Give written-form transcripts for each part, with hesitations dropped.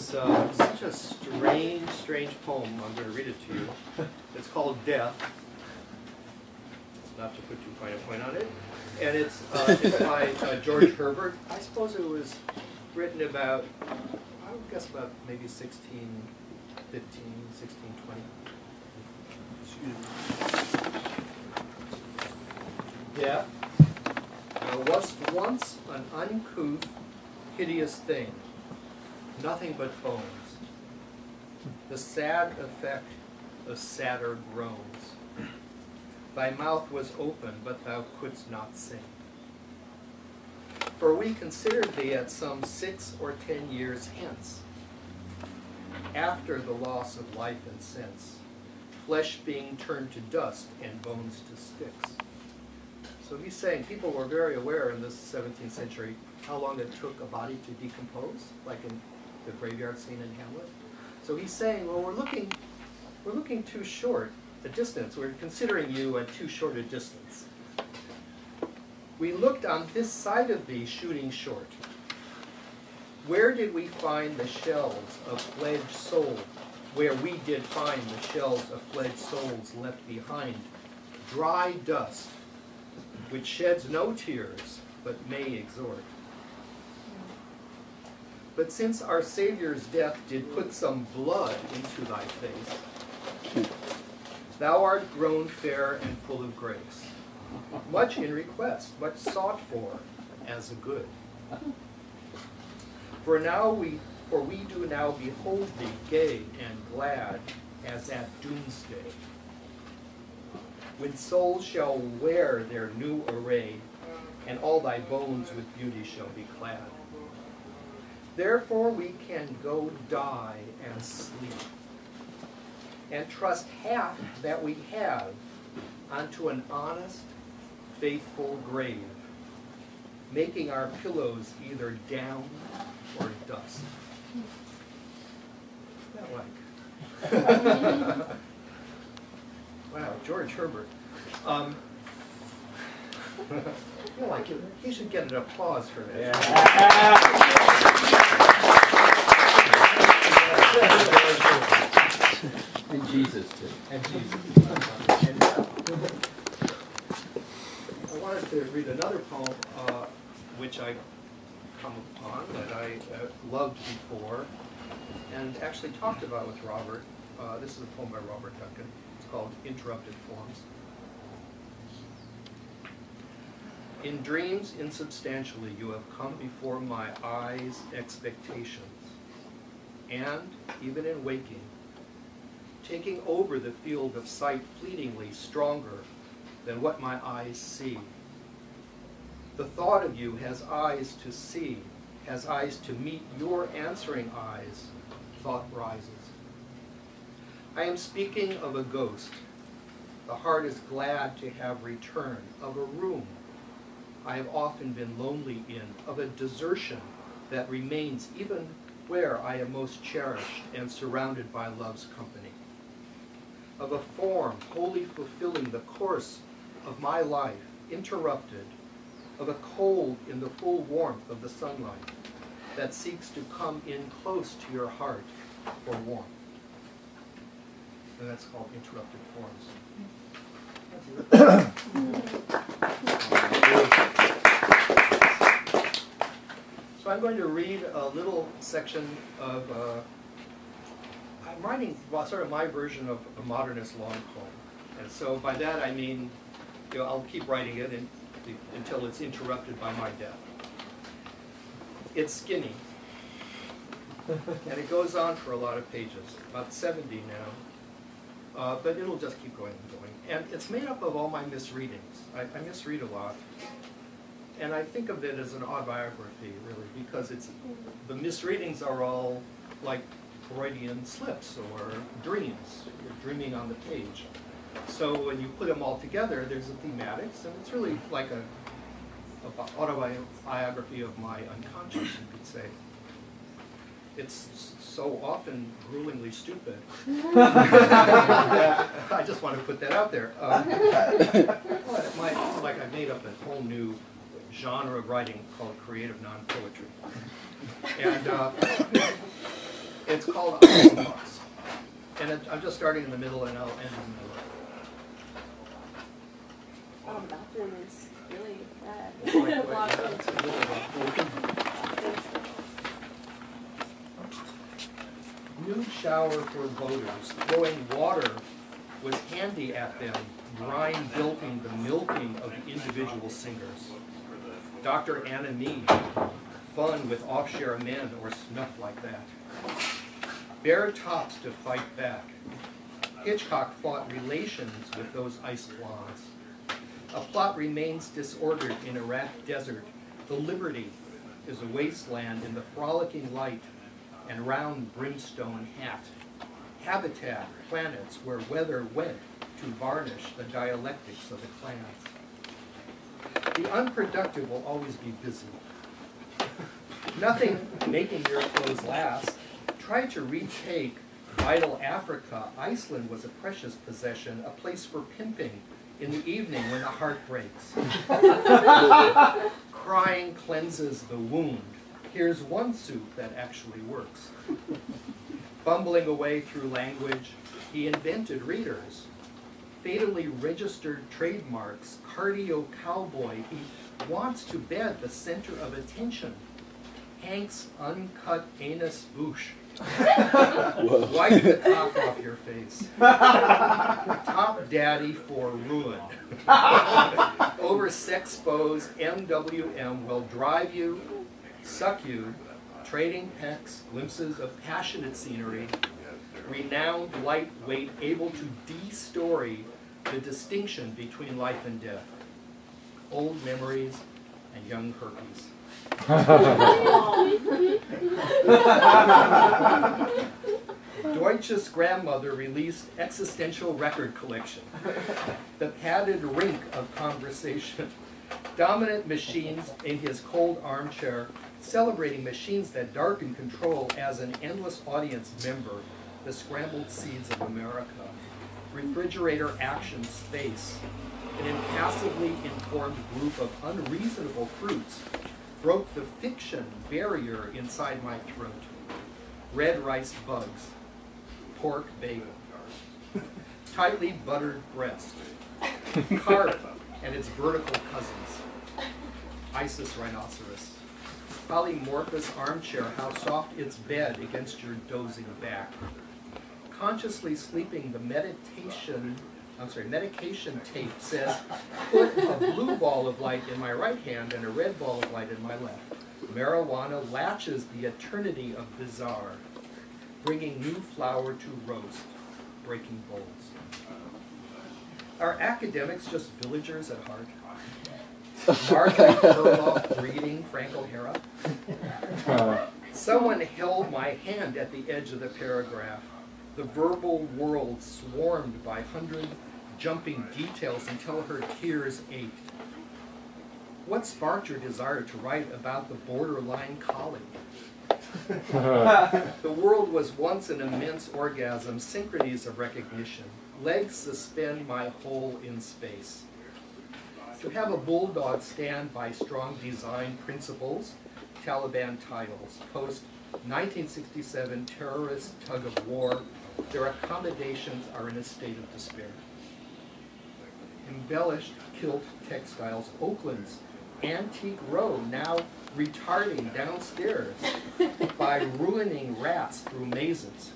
such a strange poem. I'm going to read it to you. It's called Death. Not to put too fine a point on it. And it's by George Herbert. I suppose it was written about, I would guess about maybe 1615, 1620. Death was once an uncouth, hideous thing, nothing but bones, the sad effect of sadder groans. Thy mouth was open, but thou couldst not sing. For we considered thee at some 6 or 10 years hence, after the loss of life and sense, flesh being turned to dust and bones to sticks. So he's saying people were very aware in this 17th century how long it took a body to decompose, like in the graveyard scene in Hamlet. So he's saying, well, we're looking too short a distance. We're considering you at too short a distance. We looked on this side of thee shooting short. Where did we find the shells of fledged souls? Where we did find the shells of fledged souls left behind, dry dust, which sheds no tears, but may exhort. But since our Savior's death did put some blood into thy face, thou art grown fair and full of grace, much in request, much sought for as a good. For we do now behold thee gay and glad as at doomsday, when souls shall wear their new array, and all thy bones with beauty shall be clad. Therefore we can go die and sleep, and trust half that we have unto an honest, faithful grave, making our pillows either down or dust. Isn't that like? Wow, George Herbert. I feel like he should get an applause for that. Yeah. And Jesus too. And Jesus. And, I wanted to read another poem which I come upon that I loved before and actually talked about with Robert. This is a poem by Robert Duncan. It's called Interrupted Forms. In dreams insubstantially you have come before my eyes' expectations, and, even in waking, taking over the field of sight fleetingly stronger than what my eyes see. The thought of you has eyes to see, has eyes to meet your answering eyes, thought rises. I am speaking of a ghost. The heart is glad to have returned, of a room I have often been lonely in, of a desertion that remains even where I am most cherished and surrounded by love's company, of a form wholly fulfilling the course of my life, interrupted, of a cold in the full warmth of the sunlight that seeks to come in close to your heart for warmth. And that's called Interrupted Forms. So I'm going to read a little section of, I'm writing sort of my version of a modernist long poem. And so by that I mean, I'll keep writing it until it's interrupted by my death. It's skinny, and it goes on for a lot of pages, about 70 now. But it'll just keep going and going. And it's made up of all my misreadings. I misread a lot. And I think of it as an autobiography, really, because the misreadings are all like Freudian slips or dreams. You're dreaming on the page. So when you put them all together, there's a thematics, and it's really like an autobiography of my unconscious, you could say. It's so often gruelingly stupid. I just want to put that out there. Like I made up a whole new genre of writing called creative non-poetry. And It's called Icebox. And I'm just starting in the middle and I'll end in the middle. Oh, the bathroom is really bad. New shower for voters. Throwing water was handy at them, brine building the milking of the individual singers. Dr. Anna Mead, fun with off-share men or snuff like that. Bare tops to fight back. Hitchcock fought relations with those ice blondes. A plot remains disordered in Iraq desert. The Liberty is a wasteland in the frolicking light and round brimstone hat. Habitat, planets where weather went to varnish the dialectics of the clans. The unproductive will always be busy. Nothing making your clothes last. Try to retake vital Africa. Iceland was a precious possession, a place for pimping in the evening when the heart breaks. Crying cleanses the wound. Here's one soup that actually works. Bumbling away through language, he invented readers. Fatally registered trademarks, cardio cowboy. He wants to bed the center of attention. Hank's uncut anus boosh. Wipe the top off your face. Top daddy for ruin. Over sexpos, MWM will drive you, suck you, trading pecs, glimpses of passionate scenery, renowned lightweight, able to de-story the distinction between life and death, old memories and young herpes. Deutsches grandmother released existential record collection, the padded rink of conversation, dominant machines in his cold armchair, celebrating machines that darken control as an endless audience member, the scrambled seeds of America, refrigerator action space, an impassively informed group of unreasonable fruits, broke the fiction barrier inside my throat. Red rice bugs, pork bagel, tightly buttered breast, carp and its vertical cousins, Isis rhinoceros, polymorphous armchair, how soft its bed against your dozing back, consciously sleeping the medication tape says, put a blue ball of light in my right hand and a red ball of light in my left. Marijuana latches the eternity of bizarre, bringing new flour to roast, breaking bowls. Are academics just villagers at heart? Marjorie Perloff breeding Frank O'Hara? Someone held my hand at the edge of the paragraph. The verbal world swarmed by 100 jumping details until her tears ached. What sparked your desire to write about the borderline collie? The world was once an immense orgasm, synchronies of recognition. Legs suspend my whole in space. To have a bulldog stand by strong design principles, Taliban titles, post-1967 terrorist tug of war, their accommodations are in a state of despair. Embellished kilt textiles, Oakland's antique row now retarding downstairs by ruining rats through mazes.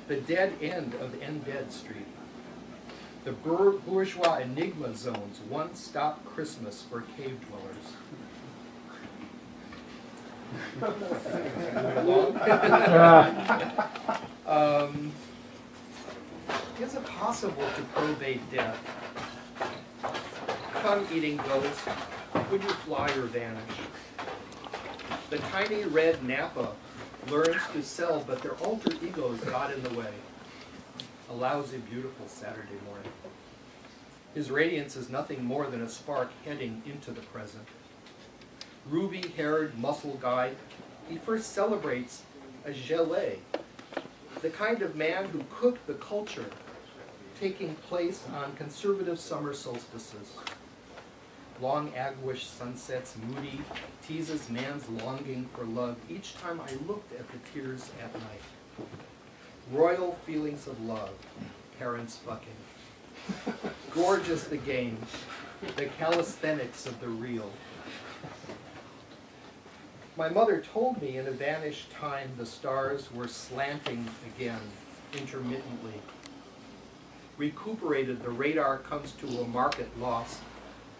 The dead end of N-Dead Street. The bourgeois enigma zones, one-stop Christmas for cave dwellers. Is it possible to probate death? Come, eating ghost, would you fly or vanish? The tiny red Napa learns to sell, but their alter egos got in the way. A lousy, beautiful Saturday morning. His radiance is nothing more than a spark heading into the present. Ruby-haired muscle guy, he first celebrates a gelée, the kind of man who cooked the culture, taking place on conservative summer solstices. Long aguish sunsets, moody, teases man's longing for love each time I looked at the tears at night. Royal feelings of love, parents fucking. Gorgeous the games, the calisthenics of the real. My mother told me in a vanished time the stars were slanting again, intermittently. Recuperated, the radar comes to a market loss.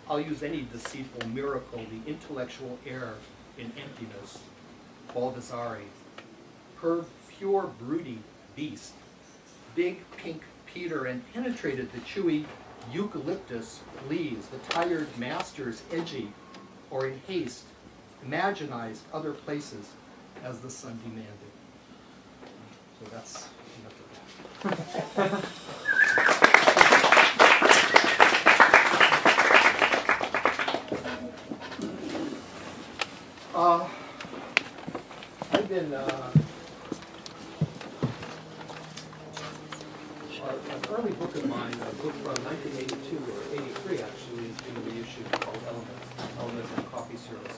I'll use any deceitful miracle, the intellectual air in emptiness. Baldassare. Her pure broody beast. Big pink Peter, and penetrated the chewy eucalyptus leaves, the tired masters edgy or in haste, imaginized other places as the sun demanded. So that's enough of that. I've been, an early book of mine, a book from 1982 or 83 actually, is being reissued called Elements in Coffee Service.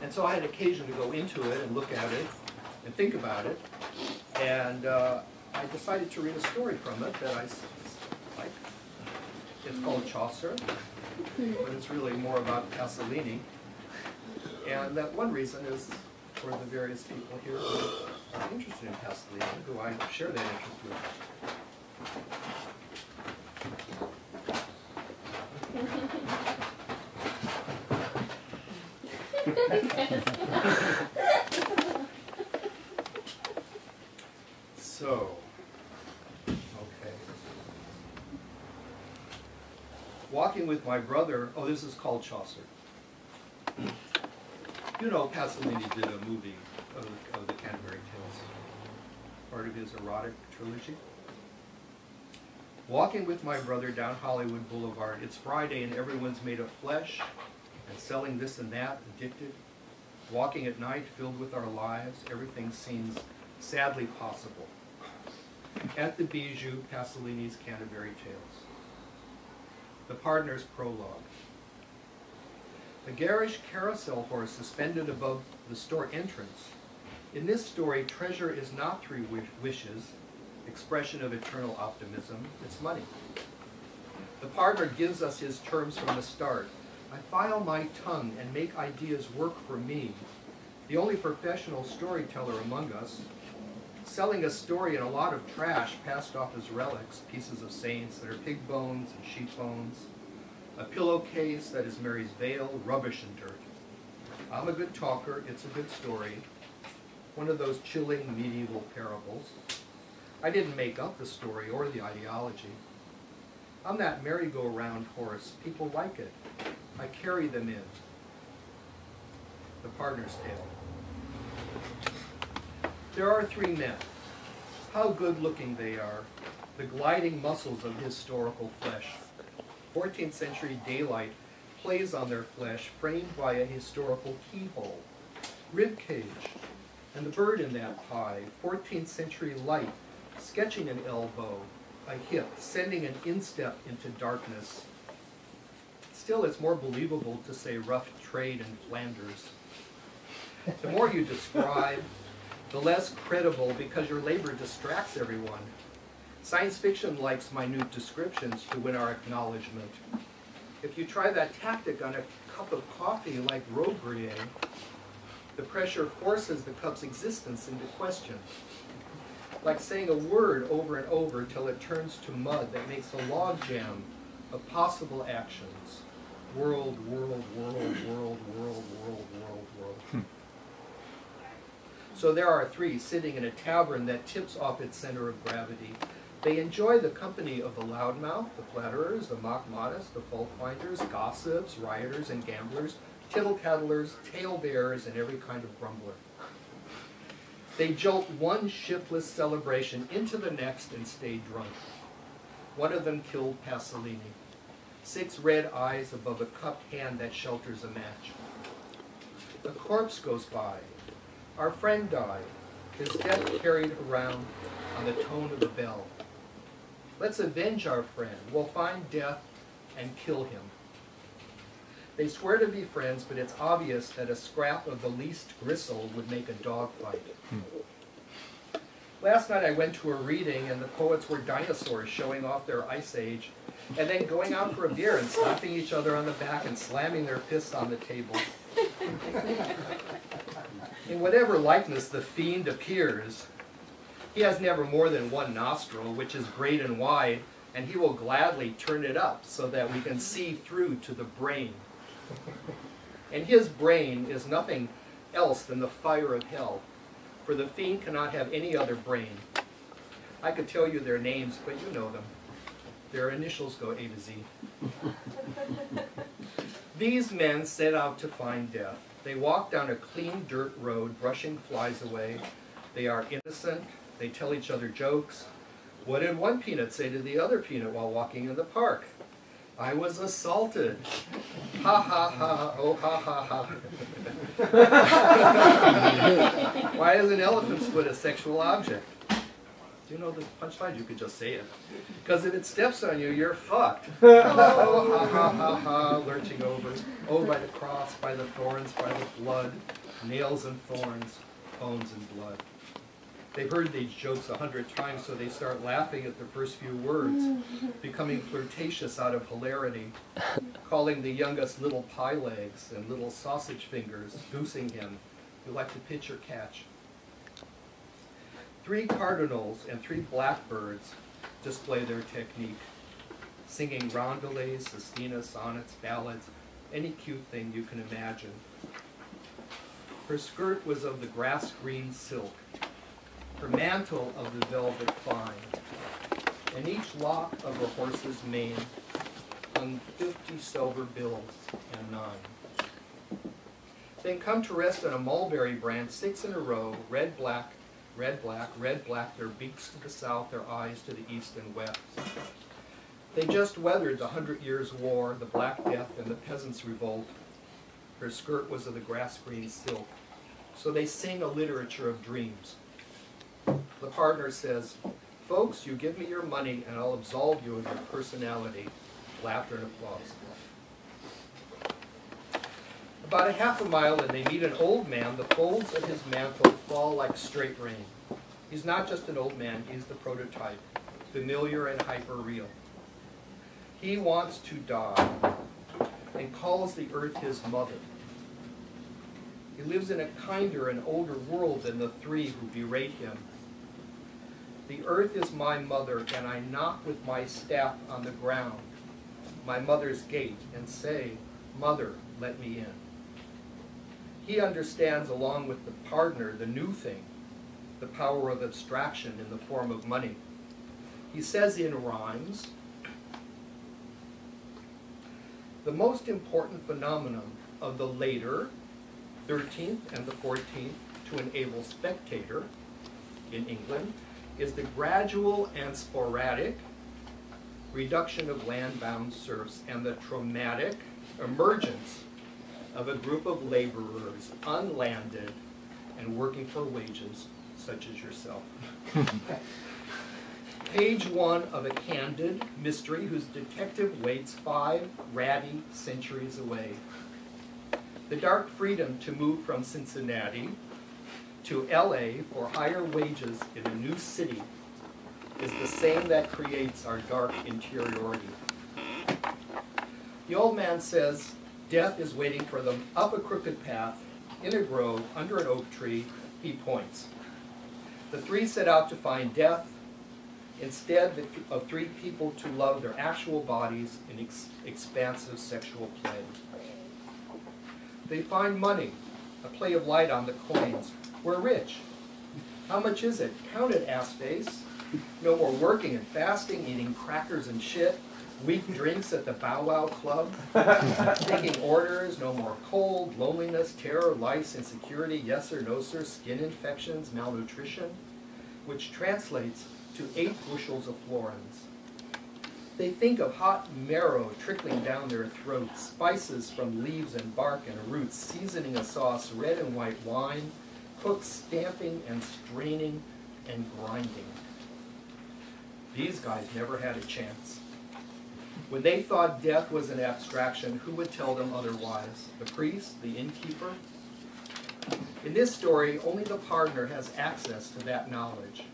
And so I had occasion to go into it and look at it and think about it. And I decided to read a story from it that I like. It's called Chaucer, but it's really more about Pasolini. And that one reason is for the various people here who are interested in Pasolini, who I share that interest with. So, okay. Walking with my brother, oh, this is called Chaucer. You know, Pasolini did a movie of the Canterbury Tales, part of his erotic trilogy. Walking with my brother down Hollywood Boulevard. It's Friday and everyone's made of flesh and selling this and that, addicted. Walking at night, filled with our lives, everything seems sadly possible. At the Bijou, Pasolini's Canterbury Tales. The partner's prologue. A garish carousel horse suspended above the store entrance. In this story, treasure is not three wishes, expression of eternal optimism, it's money. The partner gives us his terms from the start. I file my tongue and make ideas work for me, the only professional storyteller among us, selling a story in a lot of trash passed off as relics, pieces of saints that are pig bones and sheep bones, a pillowcase that is Mary's veil, rubbish and dirt. I'm a good talker, it's a good story, one of those chilling medieval parables. I didn't make up the story or the ideology. I'm that merry-go-round horse. People like it. I carry them in. The partner's tale. There are three men. How good-looking they are. The gliding muscles of historical flesh. 14th century daylight plays on their flesh, framed by a historical keyhole. Rib cage, and the bird in that pie. 14th century light, sketching an elbow, a hip, sending an instep into darkness. Still, it's more believable to say rough trade in Flanders. The more you describe, the less credible, because your labor distracts everyone. Science fiction likes minute descriptions to win our acknowledgement. If you try that tactic on a cup of coffee like Robert, the pressure forces the cup's existence into question. Like saying a word over and over till it turns to mud that makes a logjam of possible actions. World, world, world, world, world, world, world, world. So there are three sitting in a tavern that tips off its center of gravity. They enjoy the company of the loudmouth, the flatterers, the mock-modest, the fault-finders, gossips, rioters, and gamblers, tittle-tattlers, tale-bearers, and every kind of grumbler. They jolt one shiftless celebration into the next and stay drunk. One of them killed Pasolini. 6 red eyes above a cupped hand that shelters a match. The corpse goes by. Our friend died, his death carried around on the tone of the bell. Let's avenge our friend. We'll find death and kill him. They swear to be friends, but it's obvious that a scrap of the least gristle would make a dog fight. Last night I went to a reading and the poets were dinosaurs showing off their ice age and then going out for a beer and slapping each other on the back and slamming their fists on the table. In whatever likeness the fiend appears, he has never more than one nostril, which is great and wide, and he will gladly turn it up so that we can see through to the brain. And his brain is nothing else than the fire of hell, for the fiend cannot have any other brain. I could tell you their names, but you know them. Their initials go A to Z. These men set out to find death. They walk down a clean dirt road, brushing flies away. They are innocent. They tell each other jokes. What did one peanut say to the other peanut while walking in the park? I was assaulted. Ha ha ha, oh ha ha ha. Why is an elephant's foot a sexual object? Do you know the punchline? You could just say it. Because if it steps on you, you're fucked. Oh ha ha ha ha, lurching over. Oh, by the cross, by the thorns, by the blood. Nails and thorns, bones and blood. They've heard these jokes 100 times, so they start laughing at the first few words, becoming flirtatious out of hilarity, calling the youngest little pie legs and little sausage fingers, goosing him. You like to pitch or catch. 3 cardinals and 3 blackbirds display their technique, singing roundelays, sestinas, sonnets, ballads, any cute thing you can imagine. Her skirt was of the grass-green silk, her mantle of the velvet fine, and each lock of her horse's mane hung 50 silver bills and 9. Then come to rest on a mulberry branch, 6 in a row, red, black, red, black, red, black, their beaks to the south, their eyes to the east and west. They just weathered the 100 Years' War, the Black Death, and the Peasants' Revolt. Her skirt was of the grass-green silk. So they sing a literature of dreams. The partner says, folks, you give me your money and I'll absolve you of your personality. Laughter and applause. About a half a mile and they meet an old man. The folds of his mantle fall like straight rain. He's not just an old man, he's the prototype, familiar and hyper-real. He wants to die and calls the earth his mother. He lives in a kinder and older world than the 3 who berate him. The earth is my mother, and I knock with my staff on the ground, my mother's gate, and say, Mother, let me in. He understands, along with the partner, the new thing, the power of abstraction in the form of money. He says in rhymes, the most important phenomenon of the later 13th and the 14th to an able spectator in England is the gradual and sporadic reduction of land-bound serfs and the traumatic emergence of a group of laborers unlanded and working for wages, such as yourself. Page 1 of a candid mystery whose detective waits 5 ratty centuries away. The dark freedom to move from Cincinnati to LA for higher wages in a new city is the same that creates our dark interiority. The old man says death is waiting for them up a crooked path, in a grove, under an oak tree. He points. The 3 set out to find death, instead of 3 people to love their actual bodies in expansive sexual play. They find money, a play of light on the coins. We're rich. How much is it? Count it, ass-face. No more working and fasting, eating crackers and shit, weak drinks at the Bow Wow Club, taking orders, no more cold, loneliness, terror, lice, insecurity, yes or no sir, skin infections, malnutrition, which translates to 8 bushels of florins. They think of hot marrow trickling down their throats, spices from leaves and bark and roots, seasoning a sauce, red and white wine, cooks stamping and straining and grinding. These guys never had a chance. When they thought death was an abstraction, who would tell them otherwise? The priest? The innkeeper? In this story, only the partner has access to that knowledge.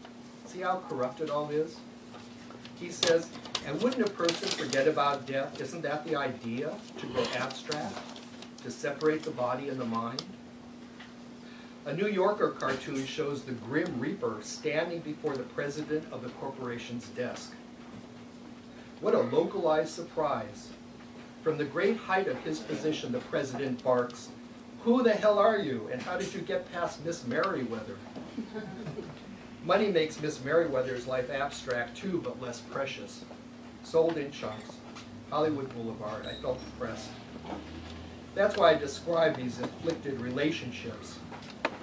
See how corrupt it all is? He says, and wouldn't a person forget about death? Isn't that the idea? To go abstract? To separate the body and the mind? A New Yorker cartoon shows the Grim Reaper standing before the president of the corporation's desk. What a localized surprise. From the great height of his position, the president barks, "Who the hell are you, and how did you get past Miss Merriweather?" Money makes Miss Merriweather's life abstract too, but less precious. Sold in chunks. Hollywood Boulevard. I felt depressed. That's why I describe these afflicted relationships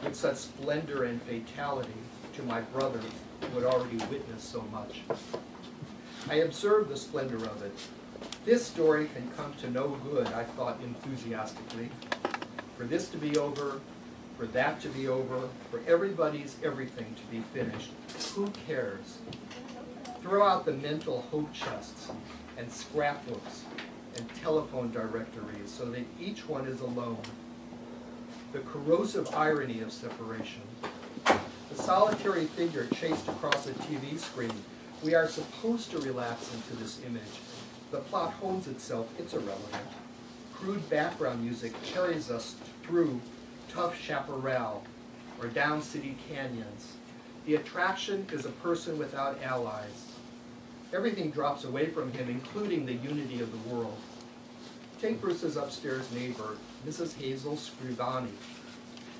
with such splendor and fatality to my brother who had already witnessed so much. I observed the splendor of it. This story can come to no good, I thought enthusiastically. For this to be over, for that to be over, for everybody's everything to be finished. Who cares? Throw out the mental hope chests and scrapbooks and telephone directories so that each one is alone. The corrosive irony of separation. The solitary figure chased across a TV screen. We are supposed to relax into this image. The plot hones itself, it's irrelevant. Crude background music carries us through tough chaparral or down city canyons. The attraction is a person without allies. Everything drops away from him, including the unity of the world. Take Bruce's upstairs neighbor, Mrs. Hazel Scrivani.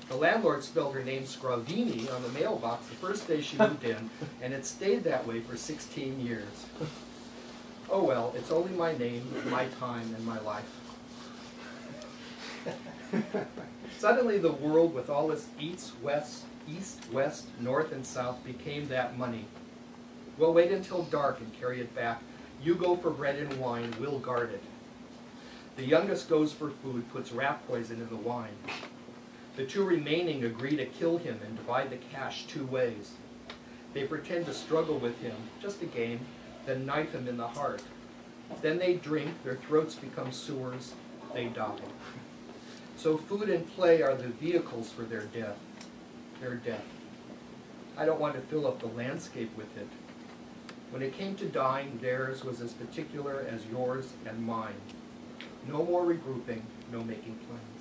The landlord spelled her name Scravini on the mailbox the first day she moved in, and it stayed that way for 16 years. Oh well, it's only my name, my time, and my life. Suddenly the world with all its east, west, north, and south became that money. We'll wait until dark and carry it back. You go for bread and wine, we'll guard it. The youngest goes for food, puts rat poison in the wine. The two remaining agree to kill him and divide the cash 2 ways. They pretend to struggle with him, just a game, then knife him in the heart. Then they drink, their throats become sewers, they die. So food and play are the vehicles for their death. Their death. I don't want to fill up the landscape with it. When it came to dying, theirs was as particular as yours and mine. No more regrouping, no making plans.